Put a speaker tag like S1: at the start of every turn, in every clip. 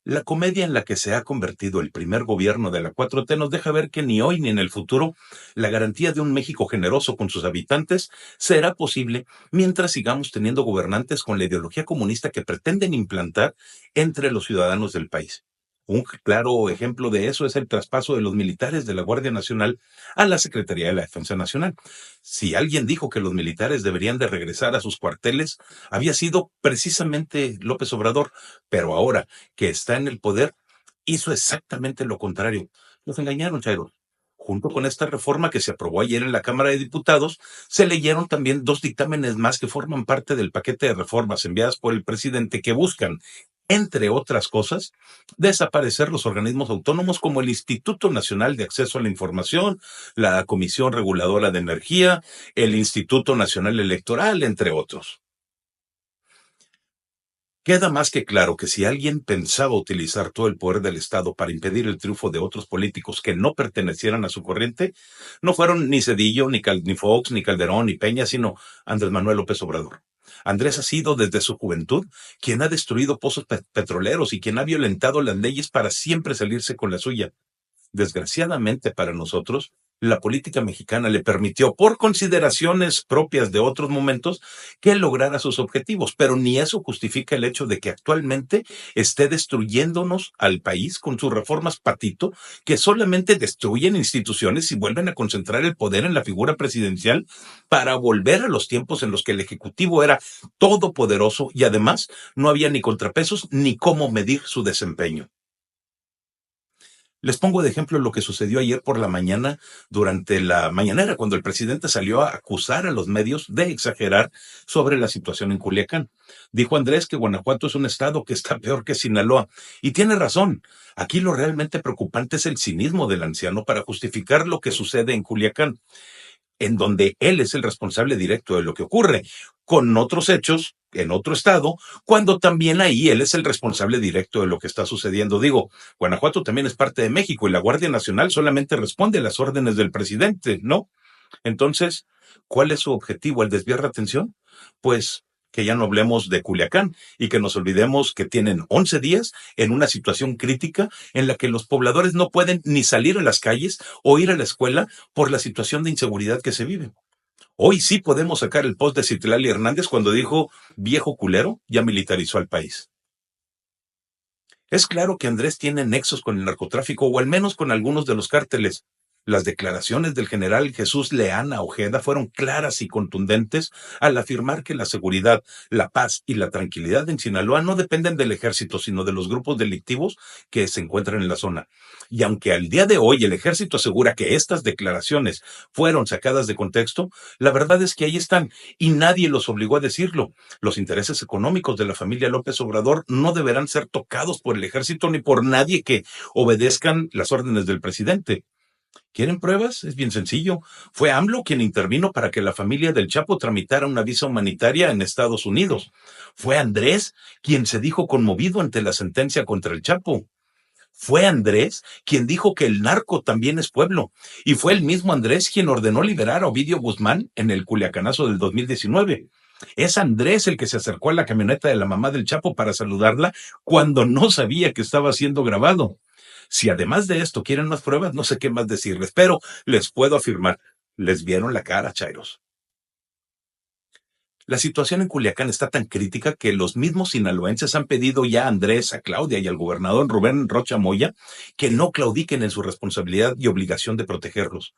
S1: La comedia en la que se ha convertido el primer gobierno de la 4T nos deja ver que ni hoy ni en el futuro la garantía de un México generoso con sus habitantes será posible mientras sigamos teniendo gobernantes con la ideología comunista que pretenden implantar entre los ciudadanos del país. Un claro ejemplo de eso es el traspaso de los militares de la Guardia Nacional a la Secretaría de la Defensa Nacional. Si alguien dijo que los militares deberían de regresar a sus cuarteles, había sido precisamente López Obrador, pero ahora que está en el poder, hizo exactamente lo contrario. Nos engañaron, Chairo. Junto con esta reforma que se aprobó ayer en la Cámara de Diputados, se leyeron también dos dictámenes más que forman parte del paquete de reformas enviadas por el presidente que buscan, entre otras cosas, desaparecer los organismos autónomos como el Instituto Nacional de Acceso a la Información, la Comisión Reguladora de Energía, el Instituto Nacional Electoral, entre otros. Queda más que claro que si alguien pensaba utilizar todo el poder del Estado para impedir el triunfo de otros políticos que no pertenecieran a su corriente, no fueron ni Cedillo, ni Fox, ni Calderón, ni Peña, sino Andrés Manuel López Obrador. Andrés ha sido desde su juventud quien ha destruido pozos petroleros y quien ha violentado las leyes para siempre salirse con la suya. Desgraciadamente para nosotros, la política mexicana le permitió, por consideraciones propias de otros momentos, que él lograra sus objetivos, pero ni eso justifica el hecho de que actualmente esté destruyéndonos al país con sus reformas patito, que solamente destruyen instituciones y vuelven a concentrar el poder en la figura presidencial para volver a los tiempos en los que el Ejecutivo era todopoderoso y además no había ni contrapesos ni cómo medir su desempeño. Les pongo de ejemplo lo que sucedió ayer por la mañana durante la mañanera, cuando el presidente salió a acusar a los medios de exagerar sobre la situación en Culiacán. Dijo Andrés que Guanajuato es un estado que está peor que Sinaloa. Y tiene razón. Aquí lo realmente preocupante es el cinismo del anciano para justificar lo que sucede en Culiacán, en donde él es el responsable directo de lo que ocurre, con otros hechos en otro estado, cuando también ahí él es el responsable directo de lo que está sucediendo. Digo, Guanajuato también es parte de México y la Guardia Nacional solamente responde a las órdenes del presidente, ¿no? Entonces, ¿cuál es su objetivo al desviar la atención? Pues que ya no hablemos de Culiacán y que nos olvidemos que tienen 11 días en una situación crítica en la que los pobladores no pueden ni salir a las calles o ir a la escuela por la situación de inseguridad que se vive. Hoy sí podemos sacar el post de Citlali Hernández cuando dijo viejo culero ya militarizó al país. Es claro que Andrés tiene nexos con el narcotráfico o al menos con algunos de los cárteles. Las declaraciones del general Jesús Leana Ojeda fueron claras y contundentes al afirmar que la seguridad, la paz y la tranquilidad en Sinaloa no dependen del ejército, sino de los grupos delictivos que se encuentran en la zona. Y aunque al día de hoy el ejército asegura que estas declaraciones fueron sacadas de contexto, la verdad es que ahí están y nadie los obligó a decirlo. Los intereses económicos de la familia López Obrador no deberán ser tocados por el ejército ni por nadie que obedezcan las órdenes del presidente. ¿Quieren pruebas? Es bien sencillo. Fue AMLO quien intervino para que la familia del Chapo tramitara una visa humanitaria en Estados Unidos. Fue Andrés quien se dijo conmovido ante la sentencia contra el Chapo. Fue Andrés quien dijo que el narco también es pueblo. Y fue el mismo Andrés quien ordenó liberar a Ovidio Guzmán en el Culiacanazo del 2019. Es Andrés el que se acercó a la camioneta de la mamá del Chapo para saludarla cuando no sabía que estaba siendo grabado. Si además de esto quieren más pruebas, no sé qué más decirles, pero les puedo afirmar, les vieron la cara, chairos. La situación en Culiacán está tan crítica que los mismos sinaloenses han pedido ya a Andrés, a Claudia y al gobernador Rubén Rocha Moya que no claudiquen en su responsabilidad y obligación de protegerlos.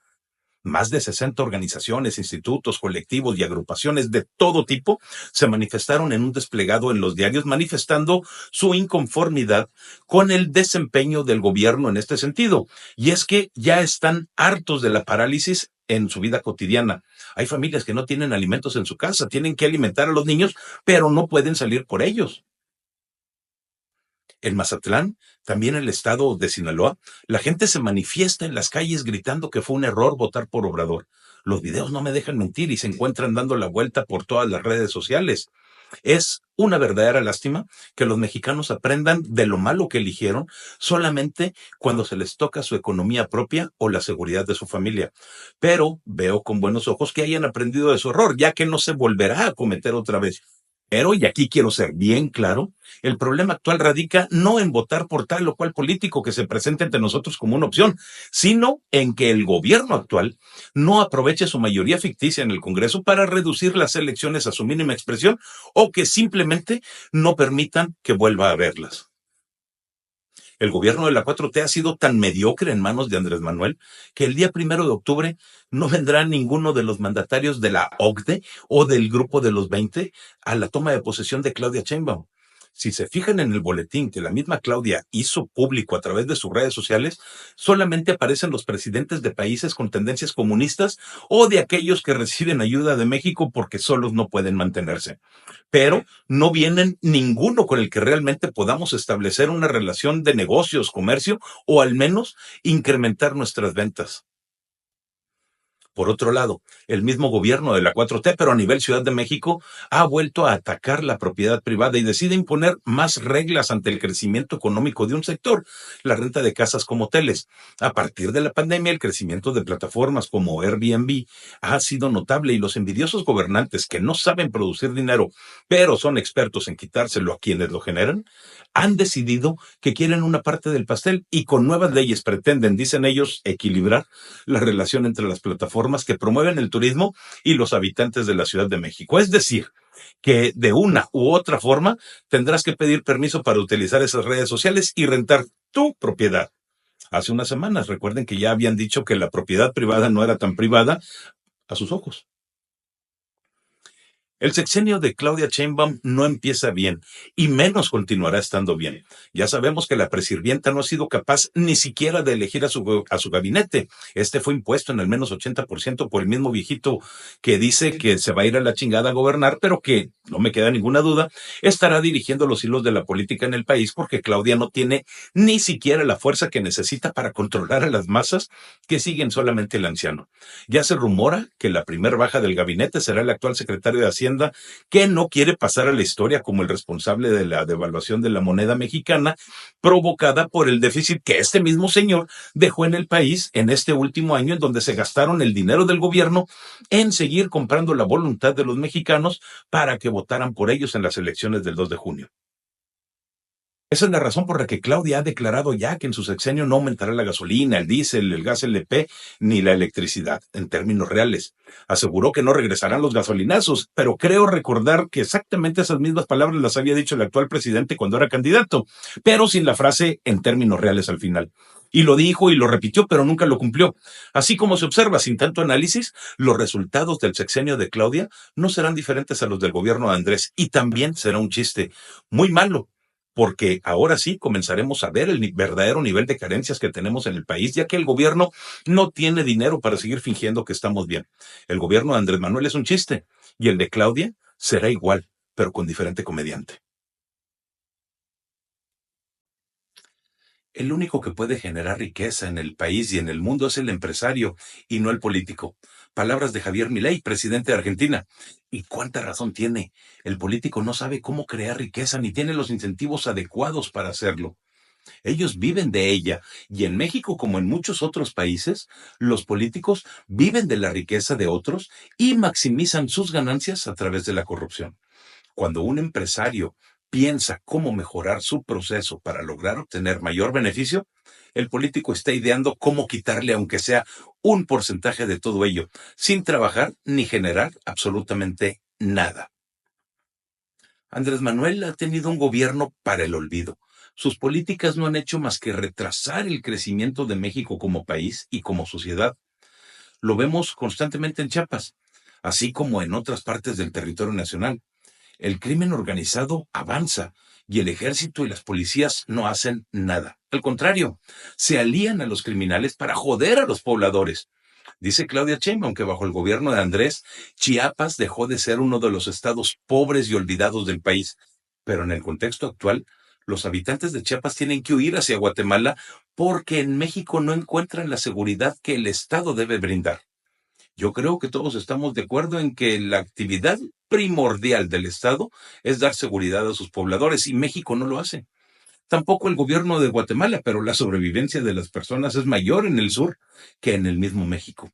S1: Más de 60 organizaciones, institutos, colectivos y agrupaciones de todo tipo se manifestaron en un desplegado en los diarios manifestando su inconformidad con el desempeño del gobierno en este sentido. Y es que ya están hartos de la parálisis en su vida cotidiana. Hay familias que no tienen alimentos en su casa, tienen que alimentar a los niños, pero no pueden salir por ellos. En Mazatlán, también el estado de Sinaloa, la gente se manifiesta en las calles gritando que fue un error votar por Obrador. Los videos no me dejan mentir y se encuentran dando la vuelta por todas las redes sociales. Es una verdadera lástima que los mexicanos aprendan de lo malo que eligieron solamente cuando se les toca su economía propia o la seguridad de su familia. Pero veo con buenos ojos que hayan aprendido de su error, ya que no se volverá a cometer otra vez. Pero, y aquí quiero ser bien claro, el problema actual radica no en votar por tal o cual político que se presente ante nosotros como una opción, sino en que el gobierno actual no aproveche su mayoría ficticia en el Congreso para reducir las elecciones a su mínima expresión o que simplemente no permitan que vuelva a haberlas. El gobierno de la 4T ha sido tan mediocre en manos de Andrés Manuel que el día 1 de octubre no vendrá ninguno de los mandatarios de la OCDE o del grupo de los 20 a la toma de posesión de Claudia Sheinbaum. Si se fijan en el boletín que la misma Claudia hizo público a través de sus redes sociales, solamente aparecen los presidentes de países con tendencias comunistas o de aquellos que reciben ayuda de México porque solos no pueden mantenerse, pero no vienen ninguno con el que realmente podamos establecer una relación de negocios, comercio o al menos incrementar nuestras ventas. Por otro lado, el mismo gobierno de la 4T, pero a nivel Ciudad de México, ha vuelto a atacar la propiedad privada y decide imponer más reglas ante el crecimiento económico de un sector, la renta de casas como hoteles. A partir de la pandemia, el crecimiento de plataformas como Airbnb ha sido notable y los envidiosos gobernantes que no saben producir dinero, pero son expertos en quitárselo a quienes lo generan, han decidido que quieren una parte del pastel y con nuevas leyes pretenden, dicen ellos, equilibrar la relación entre las plataformas que promueven el turismo y los habitantes de la Ciudad de México. Es decir, que de una u otra forma tendrás que pedir permiso para utilizar esas redes sociales y rentar tu propiedad. Hace unas semanas, recuerden que ya habían dicho que la propiedad privada no era tan privada a sus ojos. El sexenio de Claudia Sheinbaum no empieza bien y menos continuará estando bien. Ya sabemos que la presirvienta no ha sido capaz ni siquiera de elegir a su gabinete. Este fue impuesto en al menos 80% por el mismo viejito que dice que se va a ir a la chingada a gobernar, pero que, no me queda ninguna duda, estará dirigiendo los hilos de la política en el país porque Claudia no tiene ni siquiera la fuerza que necesita para controlar a las masas que siguen solamente el anciano. Ya se rumora que la primer baja del gabinete será el actual secretario de Hacienda, que no quiere pasar a la historia como el responsable de la devaluación de la moneda mexicana provocada por el déficit que este mismo señor dejó en el país en este último año, en donde se gastaron el dinero del gobierno en seguir comprando la voluntad de los mexicanos para que votaran por ellos en las elecciones del 2 de junio. Esa es la razón por la que Claudia ha declarado ya que en su sexenio no aumentará la gasolina, el diésel, el gas LP ni la electricidad, en términos reales. Aseguró que no regresarán los gasolinazos, pero creo recordar que exactamente esas mismas palabras las había dicho el actual presidente cuando era candidato, pero sin la frase en términos reales al final. Y lo dijo y lo repitió, pero nunca lo cumplió. Así como se observa sin tanto análisis, los resultados del sexenio de Claudia no serán diferentes a los del gobierno de Andrés y también será un chiste muy malo porque ahora sí comenzaremos a ver el verdadero nivel de carencias que tenemos en el país, ya que el gobierno no tiene dinero para seguir fingiendo que estamos bien. El gobierno de Andrés Manuel es un chiste y el de Claudia será igual, pero con diferente comediante. El único que puede generar riqueza en el país y en el mundo es el empresario y no el político. Palabras de Javier Milei, presidente de Argentina. ¿Y cuánta razón tiene? El político no sabe cómo crear riqueza ni tiene los incentivos adecuados para hacerlo. Ellos viven de ella y en México, como en muchos otros países, los políticos viven de la riqueza de otros y maximizan sus ganancias a través de la corrupción. Cuando un empresario piensa cómo mejorar su proceso para lograr obtener mayor beneficio, el político está ideando cómo quitarle, aunque sea un porcentaje de todo ello, sin trabajar ni generar absolutamente nada. Andrés Manuel ha tenido un gobierno para el olvido. Sus políticas no han hecho más que retrasar el crecimiento de México como país y como sociedad. Lo vemos constantemente en Chiapas, así como en otras partes del territorio nacional. El crimen organizado avanza y el ejército y las policías no hacen nada. Al contrario, se alían a los criminales para joder a los pobladores. Dice Claudia Sheinbaum que bajo el gobierno de Andrés, Chiapas dejó de ser uno de los estados pobres y olvidados del país. Pero en el contexto actual, los habitantes de Chiapas tienen que huir hacia Guatemala porque en México no encuentran la seguridad que el Estado debe brindar. Yo creo que todos estamos de acuerdo en que la actividad primordial del Estado es dar seguridad a sus pobladores y México no lo hace. Tampoco el gobierno de Guatemala, pero la sobrevivencia de las personas es mayor en el sur que en el mismo México.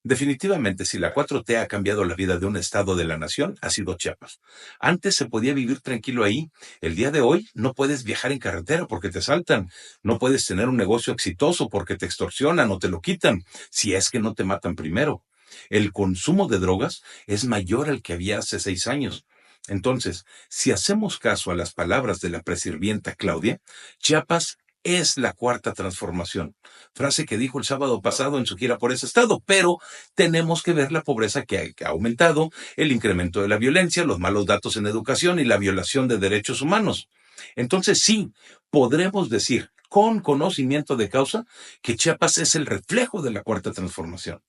S1: Definitivamente, si la 4T ha cambiado la vida de un estado de la nación, ha sido Chiapas. Antes se podía vivir tranquilo ahí. El día de hoy no puedes viajar en carretera porque te asaltan. No puedes tener un negocio exitoso porque te extorsionan o te lo quitan, si es que no te matan primero. El consumo de drogas es mayor al que había hace 6 años. Entonces, si hacemos caso a las palabras de la presirvienta Claudia, Chiapas es la cuarta transformación, frase que dijo el sábado pasado en su gira por ese estado, pero tenemos que ver la pobreza que ha aumentado, el incremento de la violencia, los malos datos en educación y la violación de derechos humanos. Entonces sí, podremos decir con conocimiento de causa que Chiapas es el reflejo de la cuarta transformación.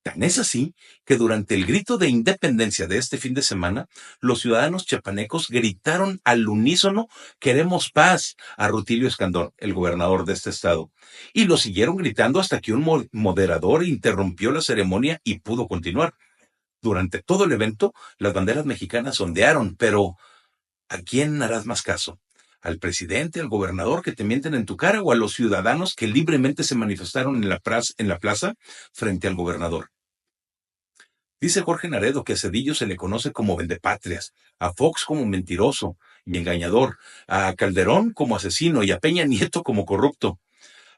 S1: Tan es así que durante el grito de independencia de este fin de semana, los ciudadanos chiapanecos gritaron al unísono: "Queremos paz" a Rutilio Escandón, el gobernador de este estado. Y lo siguieron gritando hasta que un moderador interrumpió la ceremonia y pudo continuar. Durante todo el evento, las banderas mexicanas ondearon, pero ¿a quién harás más caso? ¿Al presidente, al gobernador que te mienten en tu cara o a los ciudadanos que libremente se manifestaron en la plaza frente al gobernador? Dice Jorge Naredo que a Cedillo se le conoce como vendepatrias, a Fox como mentiroso y engañador, a Calderón como asesino y a Peña Nieto como corrupto.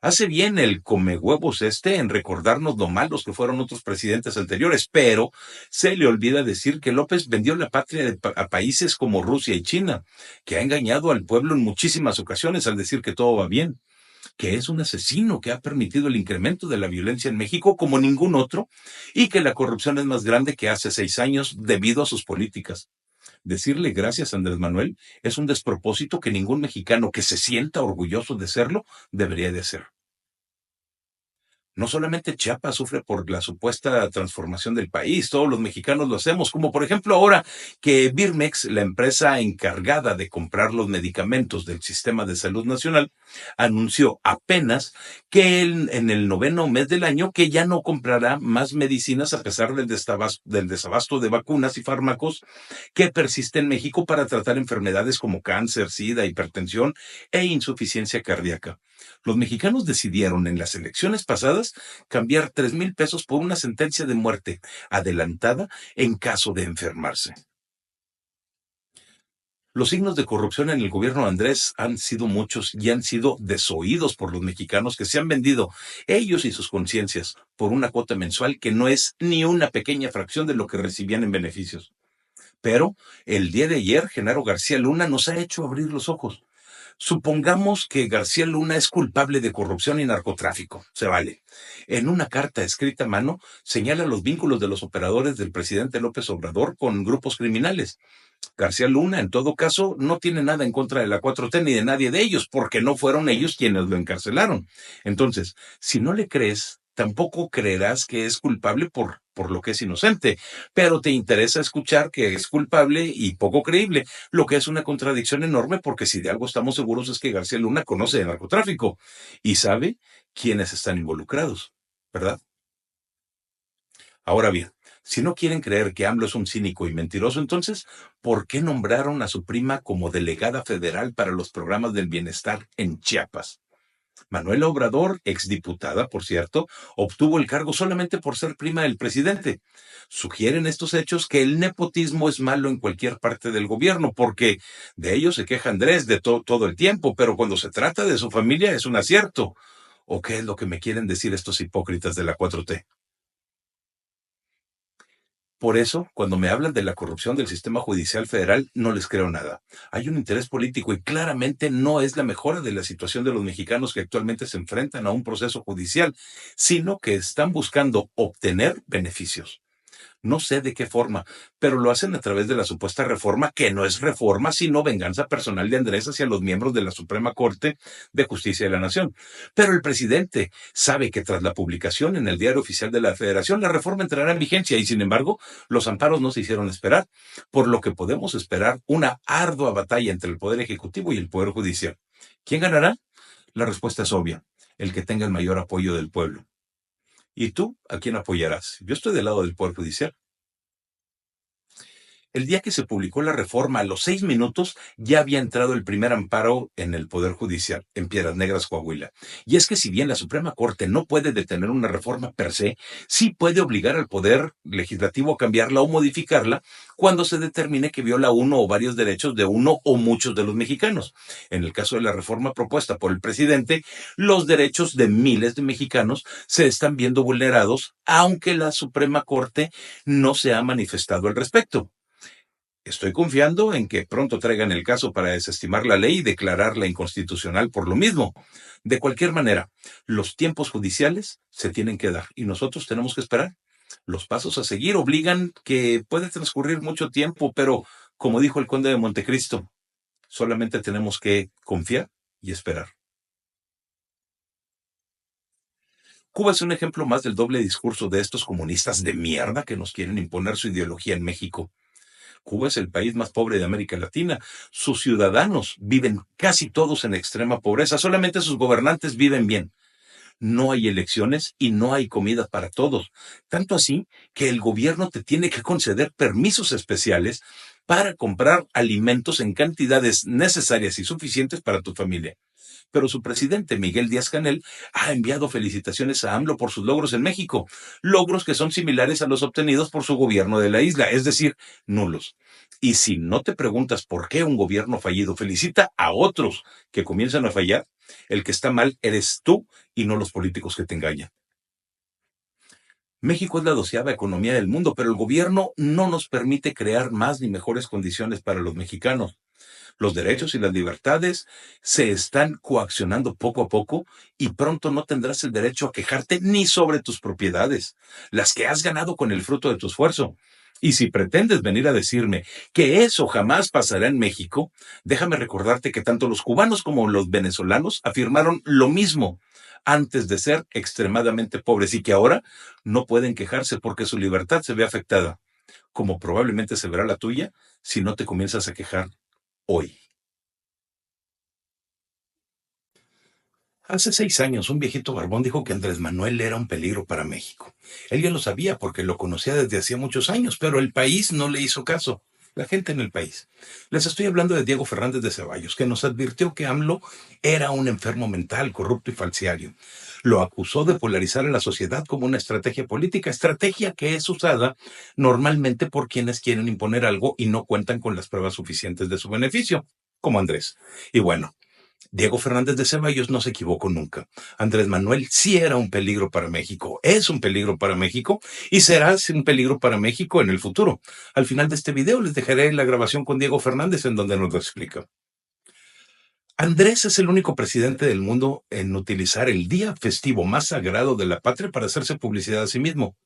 S1: Hace bien el comehuevos en recordarnos lo malos que fueron otros presidentes anteriores, pero se le olvida decir que López vendió la patria a países como Rusia y China, que ha engañado al pueblo en muchísimas ocasiones al decir que todo va bien, que es un asesino que ha permitido el incremento de la violencia en México como ningún otro y que la corrupción es más grande que hace 6 años debido a sus políticas. Decirle gracias a Andrés Manuel es un despropósito que ningún mexicano que se sienta orgulloso de serlo debería de hacer. No solamente Chiapas sufre por la supuesta transformación del país, todos los mexicanos lo hacemos, como por ejemplo ahora que Birmex, la empresa encargada de comprar los medicamentos del Sistema de Salud Nacional, anunció apenas que en el noveno mes del año que ya no comprará más medicinas a pesar del desabasto de vacunas y fármacos que persiste en México para tratar enfermedades como cáncer, sida, hipertensión e insuficiencia cardíaca. Los mexicanos decidieron en las elecciones pasadas cambiar 3,000 pesos por una sentencia de muerte adelantada en caso de enfermarse. Los signos de corrupción en el gobierno de Andrés han sido muchos y han sido desoídos por los mexicanos que se han vendido, ellos y sus conciencias, por una cuota mensual que no es ni una pequeña fracción de lo que recibían en beneficios. Pero el día de ayer, Genaro García Luna nos ha hecho abrir los ojos. Supongamos que García Luna es culpable de corrupción y narcotráfico, se vale. En una carta escrita a mano, señala los vínculos de los operadores del presidente López Obrador con grupos criminales. García Luna, en todo caso, no tiene nada en contra de la 4T ni de nadie de ellos, porque no fueron ellos quienes lo encarcelaron. Entonces, si no le crees, tampoco creerás que es culpable por lo que es inocente, pero te interesa escuchar que es culpable y poco creíble, lo que es una contradicción enorme, porque si de algo estamos seguros es que García Luna conoce de narcotráfico y sabe quiénes están involucrados, ¿verdad? Ahora bien, si no quieren creer que AMLO es un cínico y mentiroso, entonces, ¿por qué nombraron a su prima como delegada federal para los programas del bienestar en Chiapas? Manuela Obrador, exdiputada, por cierto, obtuvo el cargo solamente por ser prima del presidente. Sugieren estos hechos que el nepotismo es malo en cualquier parte del gobierno, porque de ello se queja Andrés de todo el tiempo, pero cuando se trata de su familia es un acierto. ¿O qué es lo que me quieren decir estos hipócritas de la 4T? Por eso, cuando me hablan de la corrupción del sistema judicial federal, no les creo nada. Hay un interés político y claramente no es la mejora de la situación de los mexicanos que actualmente se enfrentan a un proceso judicial, sino que están buscando obtener beneficios. No sé de qué forma, pero lo hacen a través de la supuesta reforma, que no es reforma, sino venganza personal de Andrés hacia los miembros de la Suprema Corte de Justicia de la Nación. Pero el presidente sabe que tras la publicación en el Diario Oficial de la Federación, la reforma entrará en vigencia y, sin embargo, los amparos no se hicieron esperar, por lo que podemos esperar una ardua batalla entre el Poder Ejecutivo y el Poder Judicial. ¿Quién ganará? La respuesta es obvia: el que tenga el mayor apoyo del pueblo. ¿Y tú a quién apoyarás? Yo estoy del lado del Poder Judicial. El día que se publicó la reforma, a los 6 minutos, ya había entrado el primer amparo en el Poder Judicial, en Piedras Negras, Coahuila. Y es que si bien la Suprema Corte no puede detener una reforma per se, sí puede obligar al Poder Legislativo a cambiarla o modificarla cuando se determine que viola uno o varios derechos de uno o muchos de los mexicanos. En el caso de la reforma propuesta por el presidente, los derechos de miles de mexicanos se están viendo vulnerados, aunque la Suprema Corte no se ha manifestado al respecto. Estoy confiando en que pronto traigan el caso para desestimar la ley y declararla inconstitucional por lo mismo. De cualquier manera, los tiempos judiciales se tienen que dar y nosotros tenemos que esperar. Los pasos a seguir obligan que puede transcurrir mucho tiempo, pero como dijo el conde de Montecristo, solamente tenemos que confiar y esperar. Cuba es un ejemplo más del doble discurso de estos comunistas de mierda que nos quieren imponer su ideología en México. Cuba es el país más pobre de América Latina. Sus ciudadanos viven casi todos en extrema pobreza. Solamente sus gobernantes viven bien. No hay elecciones y no hay comida para todos. Tanto así que el gobierno te tiene que conceder permisos especiales para comprar alimentos en cantidades necesarias y suficientes para tu familia. Pero su presidente, Miguel Díaz-Canel, ha enviado felicitaciones a AMLO por sus logros en México, logros que son similares a los obtenidos por su gobierno de la isla, es decir, nulos. Y si no te preguntas por qué un gobierno fallido felicita a otros que comienzan a fallar, el que está mal eres tú y no los políticos que te engañan. México es la 12ª economía del mundo, pero el gobierno no nos permite crear más ni mejores condiciones para los mexicanos. Los derechos y las libertades se están coaccionando poco a poco y pronto no tendrás el derecho a quejarte ni sobre tus propiedades, las que has ganado con el fruto de tu esfuerzo. Y si pretendes venir a decirme que eso jamás pasará en México, déjame recordarte que tanto los cubanos como los venezolanos afirmaron lo mismo antes de ser extremadamente pobres y que ahora no pueden quejarse porque su libertad se ve afectada, como probablemente se verá la tuya si no te comienzas a quejar hoy. Hace 6 años, un viejito barbón dijo que Andrés Manuel era un peligro para México. Él ya lo sabía porque lo conocía desde hacía muchos años, pero el país no le hizo caso. La gente en el país. Les estoy hablando de Diego Fernández de Ceballos, que nos advirtió que AMLO era un enfermo mental, corrupto y falciario. Lo acusó de polarizar a la sociedad como una estrategia política, estrategia que es usada normalmente por quienes quieren imponer algo y no cuentan con las pruebas suficientes de su beneficio, como Andrés. Y bueno, Diego Fernández de Ceballos no se equivocó nunca. Andrés Manuel sí era un peligro para México, es un peligro para México y será un peligro para México en el futuro. Al final de este video les dejaré la grabación con Diego Fernández en donde nos lo explica. Andrés es el único presidente del mundo en utilizar el día festivo más sagrado de la patria para hacerse publicidad a sí mismo.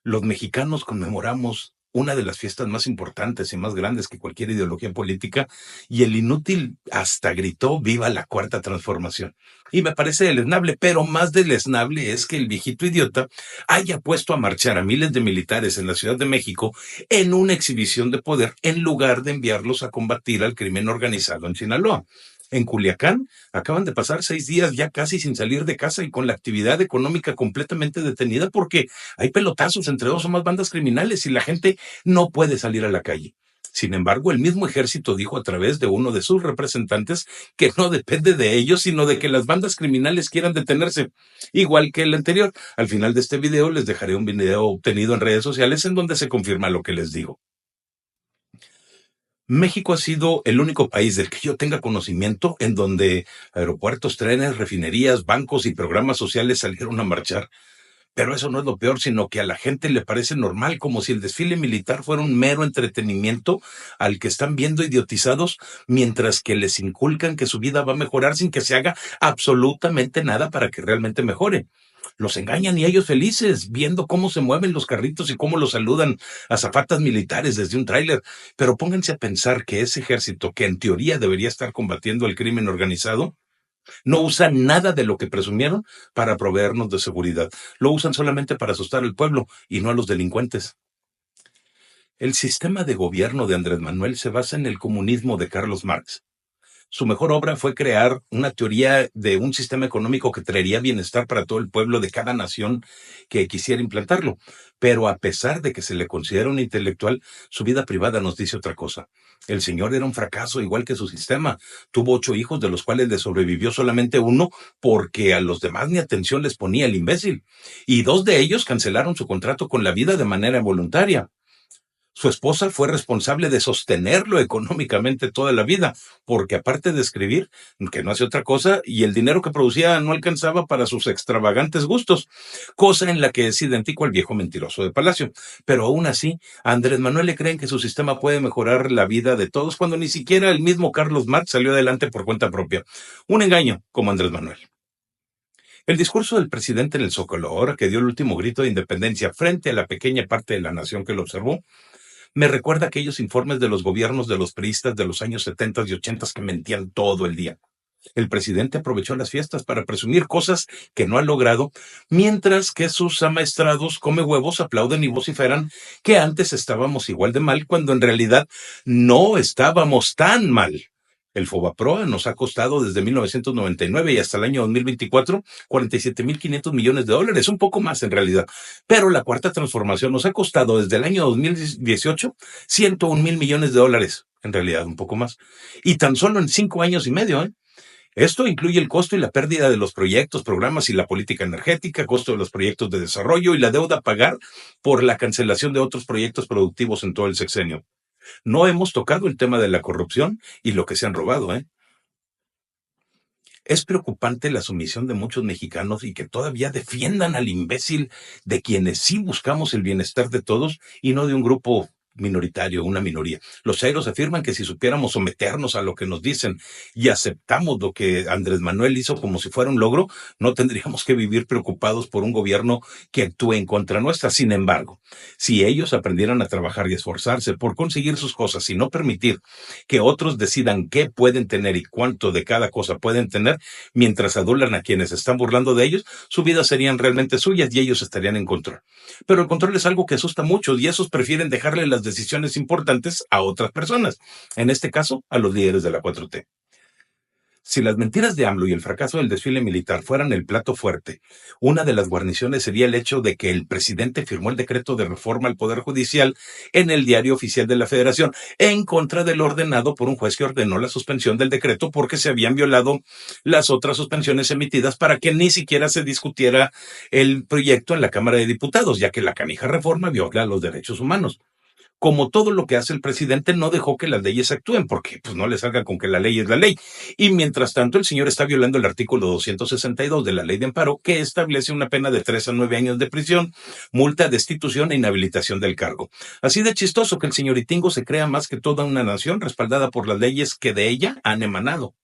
S1: Los mexicanos conmemoramos una de las fiestas más importantes y más grandes que cualquier ideología política, y el inútil hasta gritó viva la cuarta transformación. Y me parece deleznable, pero más deleznable es que el viejito idiota haya puesto a marchar a miles de militares en la Ciudad de México en una exhibición de poder en lugar de enviarlos a combatir al crimen organizado en Sinaloa. En Culiacán acaban de pasar 6 días ya casi sin salir de casa y con la actividad económica completamente detenida porque hay pelotazos entre dos o más bandas criminales y la gente no puede salir a la calle. Sin embargo, el mismo ejército dijo a través de uno de sus representantes que no depende de ellos, sino de que las bandas criminales quieran detenerse, igual que el anterior. Al final de este video les dejaré un video obtenido en redes sociales en donde se confirma lo que les digo. México ha sido el único país del que yo tenga conocimiento en donde aeropuertos, trenes, refinerías, bancos y programas sociales salieron a marchar. Pero eso no es lo peor, sino que a la gente le parece normal, como si el desfile militar fuera un mero entretenimiento al que están viendo idiotizados, mientras que les inculcan que su vida va a mejorar sin que se haga absolutamente nada para que realmente mejore. Los engañan y ellos felices, viendo cómo se mueven los carritos y cómo los saludan azafatas militares desde un tráiler. Pero pónganse a pensar que ese ejército, que en teoría debería estar combatiendo el crimen organizado, no usan nada de lo que presumieron para proveernos de seguridad. Lo usan solamente para asustar al pueblo y no a los delincuentes. El sistema de gobierno de Andrés Manuel se basa en el comunismo de Carlos Marx. Su mejor obra fue crear una teoría de un sistema económico que traería bienestar para todo el pueblo de cada nación que quisiera implantarlo. Pero a pesar de que se le considera un intelectual, su vida privada nos dice otra cosa. El señor era un fracaso igual que su sistema. Tuvo 8 hijos, de los cuales le sobrevivió solamente uno porque a los demás ni atención les ponía el imbécil. Y 2 de ellos cancelaron su contrato con la vida de manera voluntaria. Su esposa fue responsable de sostenerlo económicamente toda la vida, porque aparte de escribir, que no hace otra cosa, y el dinero que producía no alcanzaba para sus extravagantes gustos, cosa en la que es idéntico al viejo mentiroso de Palacio. Pero aún así, a Andrés Manuel le creen que su sistema puede mejorar la vida de todos, cuando ni siquiera el mismo Carlos Marx salió adelante por cuenta propia. Un engaño, como Andrés Manuel. El discurso del presidente en el Zócalo, ahora que dio el último grito de independencia frente a la pequeña parte de la nación que lo observó, me recuerda aquellos informes de los gobiernos de los priistas de los años 70 y 80 que mentían todo el día. El presidente aprovechó las fiestas para presumir cosas que no ha logrado, mientras que sus amaestrados come huevos aplauden y vociferan que antes estábamos igual de mal, cuando en realidad no estábamos tan mal. El Fobaproa nos ha costado desde 1999 y hasta el año 2024 47.500 millones de dólares, un poco más en realidad. Pero la cuarta transformación nos ha costado desde el año 2018 101 mil millones de dólares, en realidad un poco más. Y tan solo en 5 años y medio, ¿eh? Esto incluye el costo y la pérdida de los proyectos, programas y la política energética, costo de los proyectos de desarrollo y la deuda a pagar por la cancelación de otros proyectos productivos en todo el sexenio. No hemos tocado el tema de la corrupción y lo que se han robado, ¿eh? Es preocupante la sumisión de muchos mexicanos y que todavía defiendan al imbécil de quienes sí buscamos el bienestar de todos y no de un grupo minoritario, una minoría. Los chairos afirman que si supiéramos someternos a lo que nos dicen y aceptamos lo que Andrés Manuel hizo como si fuera un logro, no tendríamos que vivir preocupados por un gobierno que actúe en contra nuestra. Sin embargo, si ellos aprendieran a trabajar y esforzarse por conseguir sus cosas y no permitir que otros decidan qué pueden tener y cuánto de cada cosa pueden tener, mientras adulan a quienes están burlando de ellos, sus vidas serían realmente suyas y ellos estarían en control. Pero el control es algo que asusta mucho y esos prefieren dejarle las decisiones importantes a otras personas, en este caso a los líderes de la 4T. Si las mentiras de AMLO y el fracaso del desfile militar fueran el plato fuerte, una de las guarniciones sería el hecho de que el presidente firmó el decreto de reforma al Poder Judicial en el Diario Oficial de la Federación, en contra del ordenado por un juez que ordenó la suspensión del decreto porque se habían violado las otras suspensiones emitidas para que ni siquiera se discutiera el proyecto en la Cámara de Diputados, ya que la canija reforma viola los derechos humanos. Como todo lo que hace el presidente, no dejó que las leyes actúen, porque pues no le salga con que la ley es la ley. Y mientras tanto, el señor está violando el artículo 262 de la Ley de Amparo, que establece una pena de 3 a 9 años de prisión, multa, destitución e inhabilitación del cargo. Así de chistoso que el señor Itingo se crea más que toda una nación respaldada por las leyes que de ella han emanado.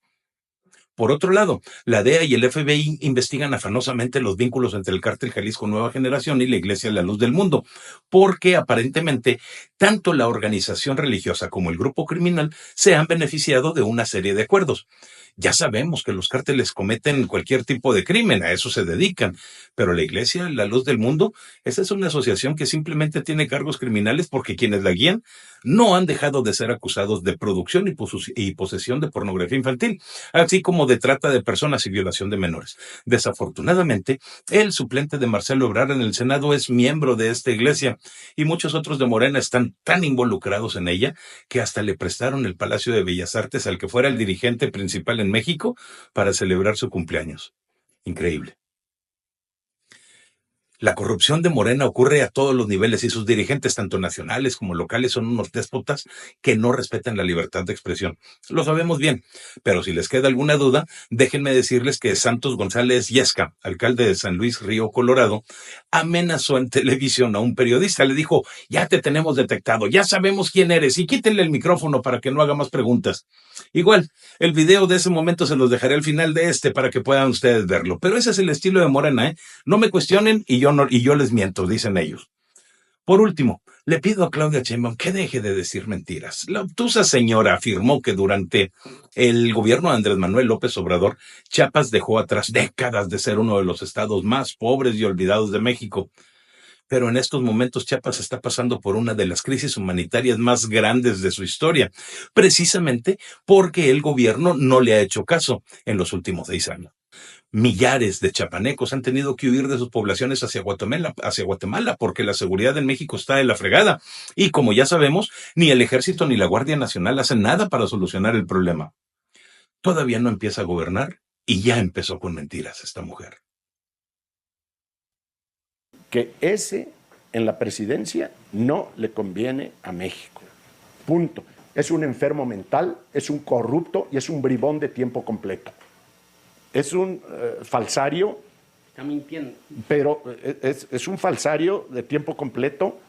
S1: Por otro lado, la DEA y el FBI investigan afanosamente los vínculos entre el cártel Jalisco Nueva Generación y la Iglesia La Luz del Mundo, porque aparentemente tanto la organización religiosa como el grupo criminal se han beneficiado de una serie de acuerdos. Ya sabemos que los cárteles cometen cualquier tipo de crimen, a eso se dedican, pero la Iglesia La Luz del Mundo, esa es una asociación que simplemente tiene cargos criminales porque quienes la guían no han dejado de ser acusados de producción y posesión de pornografía infantil, así como de trata de personas y violación de menores. Desafortunadamente, el suplente de Marcelo Ebrard en el Senado es miembro de esta iglesia y muchos otros de Morena están tan involucrados en ella que hasta le prestaron el Palacio de Bellas Artes al que fuera el dirigente principal en México para celebrar su cumpleaños. Increíble. La corrupción de Morena ocurre a todos los niveles y sus dirigentes, tanto nacionales como locales, son unos déspotas que no respetan la libertad de expresión. Lo sabemos bien, pero si les queda alguna duda, déjenme decirles que Santos González Yesca, alcalde de San Luis Río Colorado, amenazó en televisión a un periodista. Le dijo, ya te tenemos detectado, ya sabemos quién eres y quítenle el micrófono para que no haga más preguntas. Igual, el video de ese momento se los dejaré al final de para que puedan ustedes verlo. Pero ese es el estilo de Morena, ¿eh? No me cuestionen y yo les miento, dicen ellos. Por último, le pido a Claudia Sheinbaum que deje de decir mentiras. La obtusa señora afirmó que durante el gobierno de Andrés Manuel López Obrador, Chiapas dejó atrás décadas de ser uno de los estados más pobres y olvidados de México. Pero en estos momentos Chiapas está pasando por una de las crisis humanitarias más grandes de su historia, precisamente porque el gobierno no le ha hecho caso en los últimos 6 años. Millares de chapanecos han tenido que huir de sus poblaciones hacia Guatemala, porque la seguridad en México está en la fregada. Y como ya sabemos, ni el Ejército ni la Guardia Nacional hacen nada para solucionar el problema. Todavía no empieza a gobernar y ya empezó con mentiras esta mujer.
S2: Que ese en la presidencia no le conviene a México. Punto. Es un enfermo mental, es un corrupto y es un bribón de tiempo completo. Es un falsario.
S3: Está mintiendo.
S2: Pero es un falsario de tiempo completo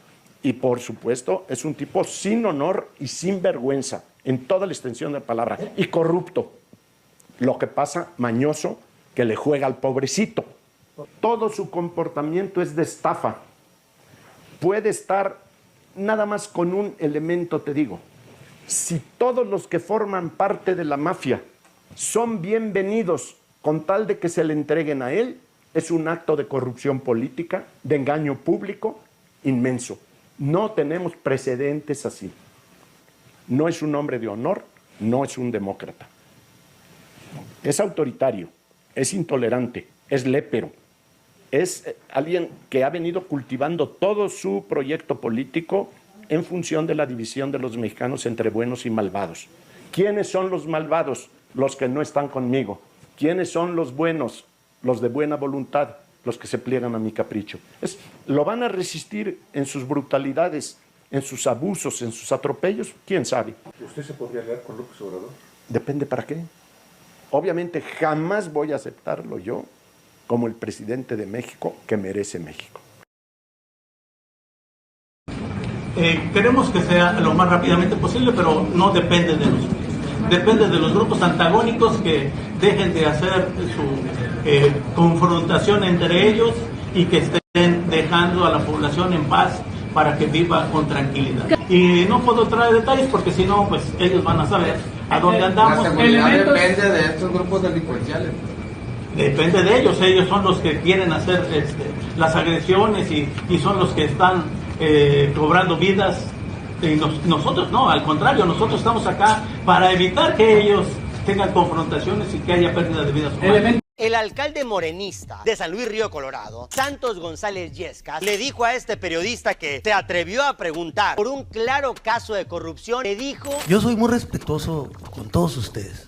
S2: y, por supuesto, es un tipo sin honor y sin vergüenza en toda la extensión de la palabra. Y corrupto. Lo que pasa, mañoso, que le juega al pobrecito. Todo su comportamiento es de estafa. Puede estar nada más con un elemento, te digo. Si todos los que forman parte de la mafia son bienvenidos con tal de que se le entreguen a él, es un acto de corrupción política, de engaño público inmenso. No tenemos precedentes así. No es un hombre de honor, no es un demócrata. Es autoritario, es intolerante, es lépero. Es alguien que ha venido cultivando todo su proyecto político en función de la división de los mexicanos entre buenos y malvados. ¿Quiénes son los malvados? Los que no están conmigo. ¿Quiénes son los buenos? Los de buena voluntad, los que se pliegan a mi capricho. ¿Lo van a resistir en sus brutalidades, en sus abusos, en sus atropellos? ¿Quién sabe?
S4: ¿Usted se podría aliar con López Obrador?
S2: Depende para qué. Obviamente jamás voy a aceptarlo yo como el presidente de México que merece México.
S3: Queremos que sea lo más rápidamente posible, pero no depende de nosotros. Depende de los grupos antagónicos que dejen de hacer su confrontación entre ellos y que estén dejando a la población en paz para que viva con tranquilidad. Y no puedo traer detalles porque si no, pues ellos van a saber a dónde andamos.
S5: La seguridad depende de estos grupos delincuenciales.
S3: Depende de ellos, ellos son los que quieren hacer las agresiones y son los que están cobrando vidas. Y nosotros no, al contrario, nosotros estamos acá para evitar que ellos tengan confrontaciones y que haya pérdida de vidas humanas.
S6: El alcalde morenista de San Luis Río Colorado, Santos González Yescas, le dijo a este periodista que se atrevió a preguntar por un claro caso de corrupción. Le dijo:
S7: yo soy muy respetuoso con todos ustedes.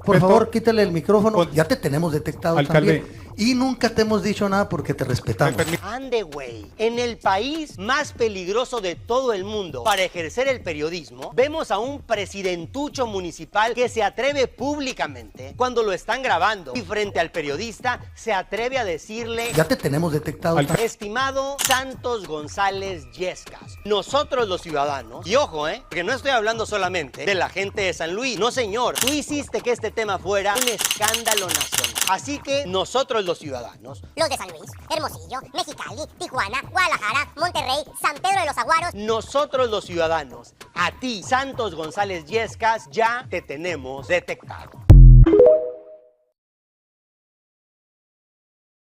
S7: Por favor, quítale el micrófono. Ya te tenemos detectado, alcalde, también. Y nunca te hemos dicho nada porque te respetamos.
S6: Ande, güey. En el país más peligroso de todo el mundo para ejercer el periodismo, vemos a un presidentucho municipal que se atreve públicamente, cuando lo están grabando, y frente al periodista, se atreve a decirle:
S7: ya te tenemos detectado.
S6: Estimado Santos González Yescas, nosotros los ciudadanos, y ojo, porque no estoy hablando solamente de la gente de San Luis, no señor, tú hiciste que este tema fuera un escándalo nacional. Así que nosotros los ciudadanos,
S8: los de San Luis, Hermosillo, Mexicali, Tijuana, Guadalajara, Monterrey, San Pedro de los Aguaros,
S6: nosotros los ciudadanos, a ti, Santos González Yescas, ya te tenemos detectado.